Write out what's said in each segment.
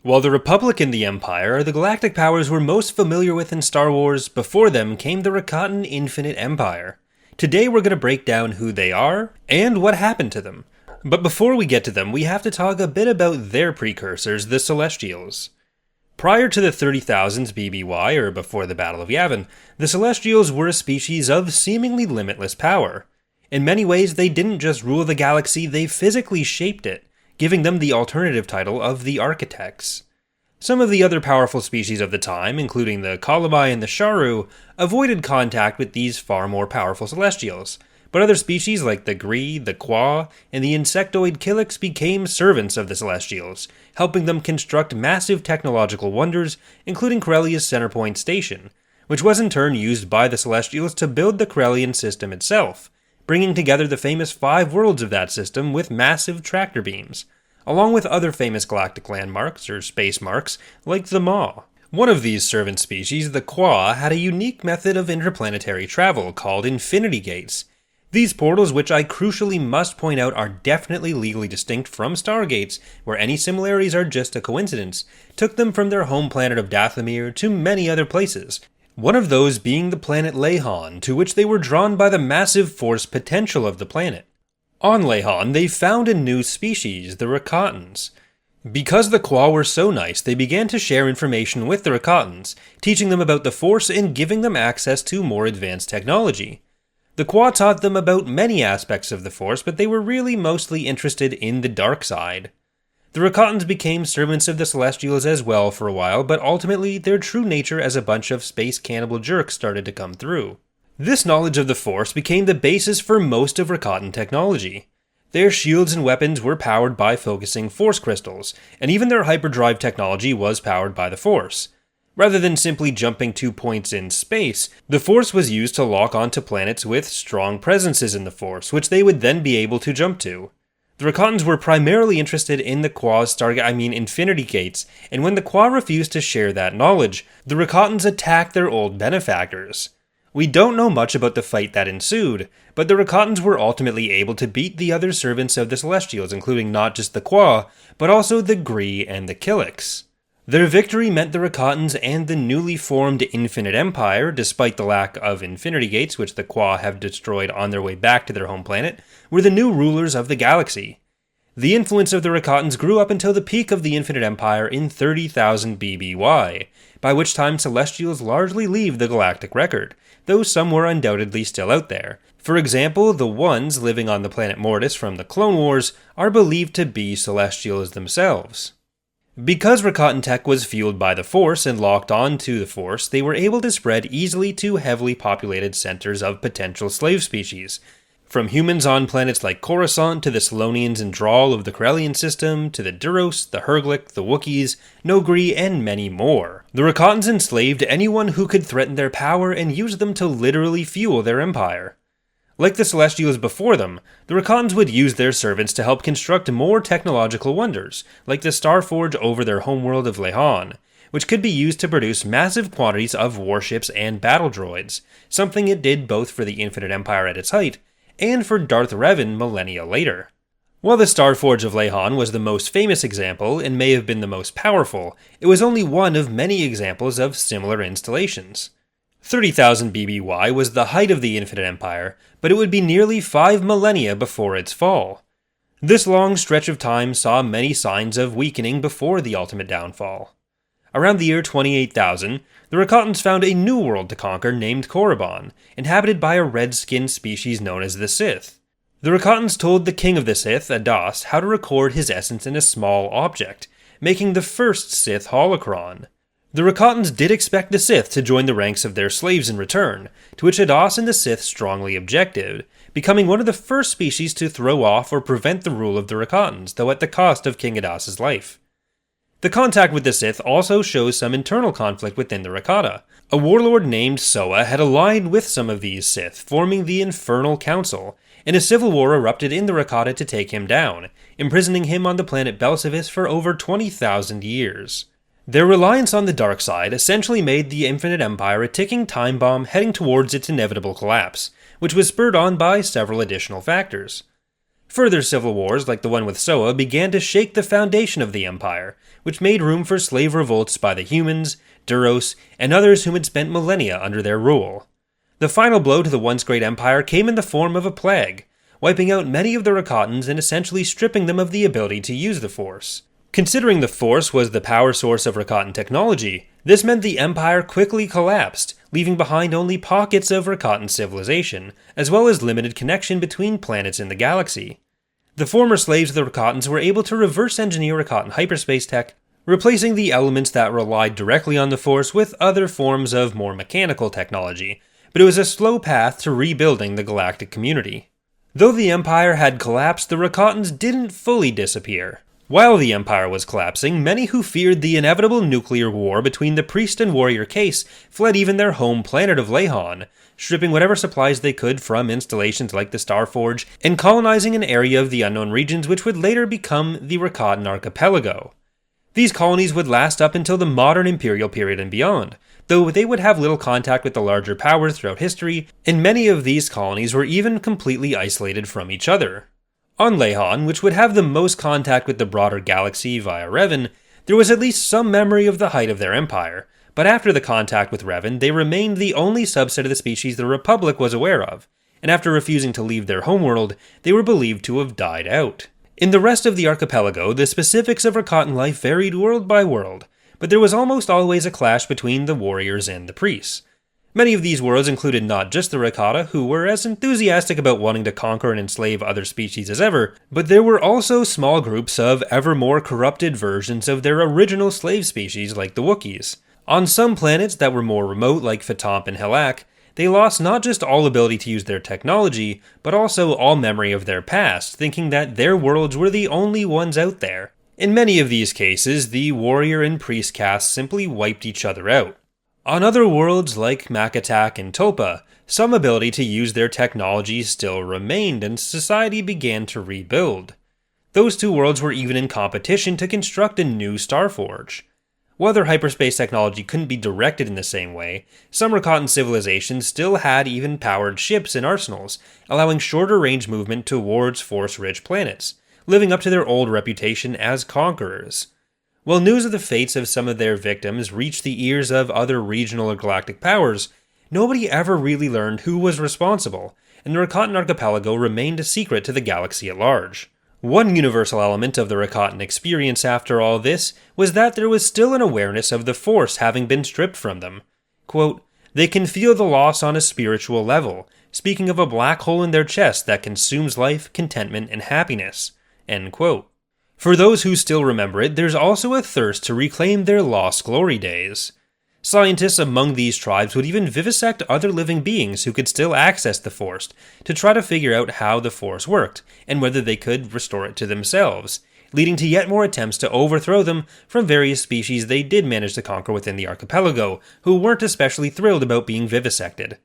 While the Republic and the Empire are the galactic powers we're most familiar with in Star Wars, before them came the Rakatan Infinite Empire. Today we're going to break down who they are, and what happened to them. But before we get to them, we have to talk a bit about their precursors, the Celestials. Prior to the 30,000s BBY, or before the Battle of Yavin, the Celestials were a species of seemingly limitless power. In many ways, they didn't just rule the galaxy, they physically shaped it, giving them the alternative title of the Architects. Some of the other powerful species of the time, including the Kalamai and the Sharu, avoided contact with these far more powerful Celestials, but other species like the Gree, the Qua, and the insectoid Killiks became servants of the Celestials, helping them construct massive technological wonders, including Corellia's Centerpoint Station, which was in turn used by the Celestials to build the Corellian system itself, bringing together the famous 5 worlds of that system with massive tractor beams, along with other famous galactic landmarks, or space marks, like the Maw. One of these servant species, the Qua, had a unique method of interplanetary travel called Infinity Gates. These portals, which I crucially must point out are definitely legally distinct from Stargates, where any similarities are just a coincidence, took them from their home planet of Dathomir to many other places, one of those being the planet Lehon, to which they were drawn by the massive force potential of the planet. On Lehon, they found a new species, the Rakatans. Because the Qua were so nice, they began to share information with the Rakatans, teaching them about the Force and giving them access to more advanced technology. The Qua taught them about many aspects of the Force, but they were really mostly interested in the dark side. The Rakatans became servants of the Celestials as well for a while, but ultimately their true nature as a bunch of space cannibal jerks started to come through. This knowledge of the Force became the basis for most of Rakatan technology. Their shields and weapons were powered by focusing Force crystals, and even their hyperdrive technology was powered by the Force. Rather than simply jumping to points in space, the Force was used to lock onto planets with strong presences in the Force, which they would then be able to jump to. The Rakatans were primarily interested in the Qua's Infinity Gates, and when the Qua refused to share that knowledge, the Rakatans attacked their old benefactors. We don't know much about the fight that ensued, but the Rakatans were ultimately able to beat the other servants of the Celestials, including not just the Qua, but also the Gree and the Killiks. Their victory meant the Rakatans and the newly formed Infinite Empire, despite the lack of Infinity Gates, which the Qua have destroyed on their way back to their home planet, were the new rulers of the galaxy. The influence of the Rakatans grew up until the peak of the Infinite Empire in 30,000 BBY, by which time Celestials largely leave the galactic record, though some were undoubtedly still out there. For example, the ones living on the planet Mortis from the Clone Wars are believed to be Celestials themselves. Because Rakatan tech was fueled by the Force and locked on to the Force, they were able to spread easily to heavily populated centers of potential slave species. From humans on planets like Coruscant to the Selonians and Drawl of the Corellian system, to the Duros, the Herglick, the Wookiees, Noghri, and many more. The Rakatans enslaved anyone who could threaten their power and used them to literally fuel their empire. Like the Celestials before them, the Rakatans would use their servants to help construct more technological wonders, like the Starforge over their homeworld of Lehon, which could be used to produce massive quantities of warships and battle droids, something it did both for the Infinite Empire at its height, and for Darth Revan millennia later. While the Starforge of Lehon was the most famous example and may have been the most powerful, it was only one of many examples of similar installations. 30,000 BBY was the height of the Infinite Empire, but it would be nearly 5 millennia before its fall. This long stretch of time saw many signs of weakening before the ultimate downfall. Around the year 28,000, the Rakatans found a new world to conquer named Korriban, inhabited by a red-skinned species known as the Sith. The Rakatans told the king of the Sith, Adas, how to record his essence in a small object, making the first Sith holocron. The Rakatans did expect the Sith to join the ranks of their slaves in return, to which Adas and the Sith strongly objected, becoming one of the first species to throw off or prevent the rule of the Rakatans, though at the cost of King Adas's life. The contact with the Sith also shows some internal conflict within the Rakata. A warlord named Soa had aligned with some of these Sith, forming the Infernal Council, and a civil war erupted in the Rakata to take him down, imprisoning him on the planet Belsavis for over 20,000 years. Their reliance on the dark side essentially made the Infinite Empire a ticking time bomb heading towards its inevitable collapse, which was spurred on by several additional factors. Further civil wars, like the one with Soa, began to shake the foundation of the Empire, which made room for slave revolts by the humans, Duros, and others whom had spent millennia under their rule. The final blow to the once great empire came in the form of a plague, wiping out many of the Rakatans and essentially stripping them of the ability to use the Force. Considering the Force was the power source of Rakatan technology, this meant the Empire quickly collapsed, leaving behind only pockets of Rakatan civilization, as well as limited connection between planets in the galaxy. The former slaves of the Rakatans were able to reverse engineer Rakatan hyperspace tech, replacing the elements that relied directly on the Force with other forms of more mechanical technology, but it was a slow path to rebuilding the galactic community. Though the Empire had collapsed, the Rakatans didn't fully disappear. While the Empire was collapsing, many who feared the inevitable nuclear war between the priest and warrior case fled even their home planet of Lehon, stripping whatever supplies they could from installations like the Starforge, and colonizing an area of the unknown regions which would later become the Rakatan Archipelago. These colonies would last up until the modern Imperial period and beyond, though they would have little contact with the larger powers throughout history, and many of these colonies were even completely isolated from each other. On Lehon, which would have the most contact with the broader galaxy via Revan, there was at least some memory of the height of their empire, but after the contact with Revan, they remained the only subset of the species the Republic was aware of, and after refusing to leave their homeworld, they were believed to have died out. In the rest of the archipelago, the specifics of Rakatan life varied world by world, but there was almost always a clash between the warriors and the priests. Many of these worlds included not just the Rakata, who were as enthusiastic about wanting to conquer and enslave other species as ever, but there were also small groups of ever more corrupted versions of their original slave species like the Wookiees. On some planets that were more remote like Fatamp and Helak, they lost not just all ability to use their technology, but also all memory of their past, thinking that their worlds were the only ones out there. In many of these cases, the warrior and priest castes simply wiped each other out. On other worlds like Makatak and Tulpa, some ability to use their technology still remained and society began to rebuild. Those two worlds were even in competition to construct a new Starforge. While their hyperspace technology couldn't be directed in the same way, some Rakatan civilizations still had even powered ships and arsenals, allowing shorter range movement towards force-rich planets, living up to their old reputation as conquerors. While news of the fates of some of their victims reached the ears of other regional or galactic powers, nobody ever really learned who was responsible, and the Rakatan Archipelago remained a secret to the galaxy at large. One universal element of the Rakatan experience after all this was that there was still an awareness of the Force having been stripped from them. Quote, "They can feel the loss on a spiritual level, speaking of a black hole in their chest that consumes life, contentment, and happiness." End quote. For those who still remember it, there's also a thirst to reclaim their lost glory days. Scientists among these tribes would even vivisect other living beings who could still access the Force to try to figure out how the Force worked, and whether they could restore it to themselves, leading to yet more attempts to overthrow them from various species they did manage to conquer within the archipelago, who weren't especially thrilled about being vivisected.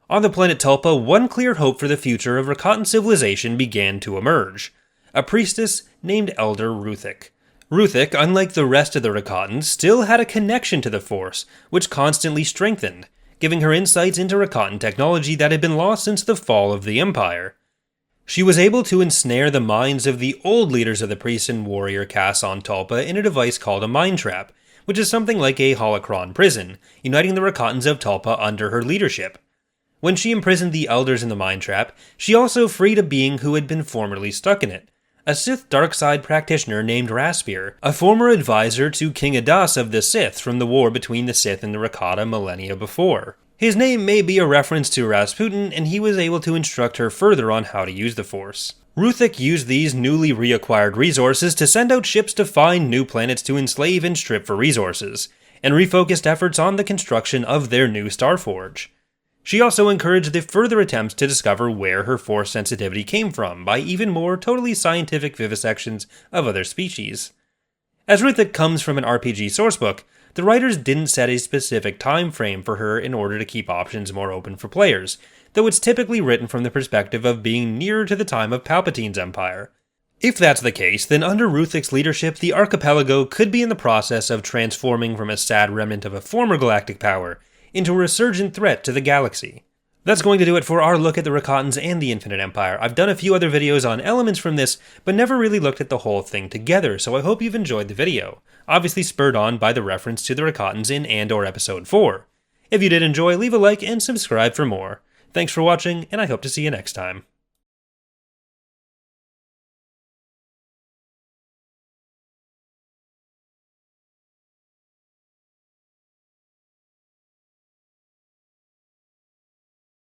On the planet Tulpa, one clear hope for the future of Rakatan civilization began to emerge. A priestess named Elder Ruthik. Ruthik, unlike the rest of the Rakatans, still had a connection to the Force, which constantly strengthened, giving her insights into Rakatan technology that had been lost since the fall of the Empire. She was able to ensnare the minds of the old leaders of the priest and warrior castes on Tulpa in a device called a mind trap, which is something like a holocron prison, uniting the Rakatans of Tulpa under her leadership. When she imprisoned the elders in the mind trap, she also freed a being who had been formerly stuck in it. A Sith darkside practitioner named Raspier, a former advisor to King Adas of the Sith from the war between the Sith and the Rakata millennia before. His name may be a reference to Rasputin, and he was able to instruct her further on how to use the Force. Ruthik used these newly reacquired resources to send out ships to find new planets to enslave and strip for resources, and refocused efforts on the construction of their new Starforge. She also encouraged the further attempts to discover where her Force sensitivity came from by even more totally scientific vivisections of other species. As Ruthik comes from an RPG sourcebook, the writers didn't set a specific time frame for her in order to keep options more open for players, though it's typically written from the perspective of being nearer to the time of Palpatine's empire. If that's the case, then under Ruthik's leadership, the archipelago could be in the process of transforming from a sad remnant of a former galactic power into a resurgent threat to the galaxy. That's going to do it for our look at the Rakatans and the Infinite Empire. I've done a few other videos on elements from this, but never really looked at the whole thing together, so I hope you've enjoyed the video. Obviously spurred on by the reference to the Rakatans in Andor Episode 4. If you did enjoy, leave a like and subscribe for more. Thanks for watching, and I hope to see you next time.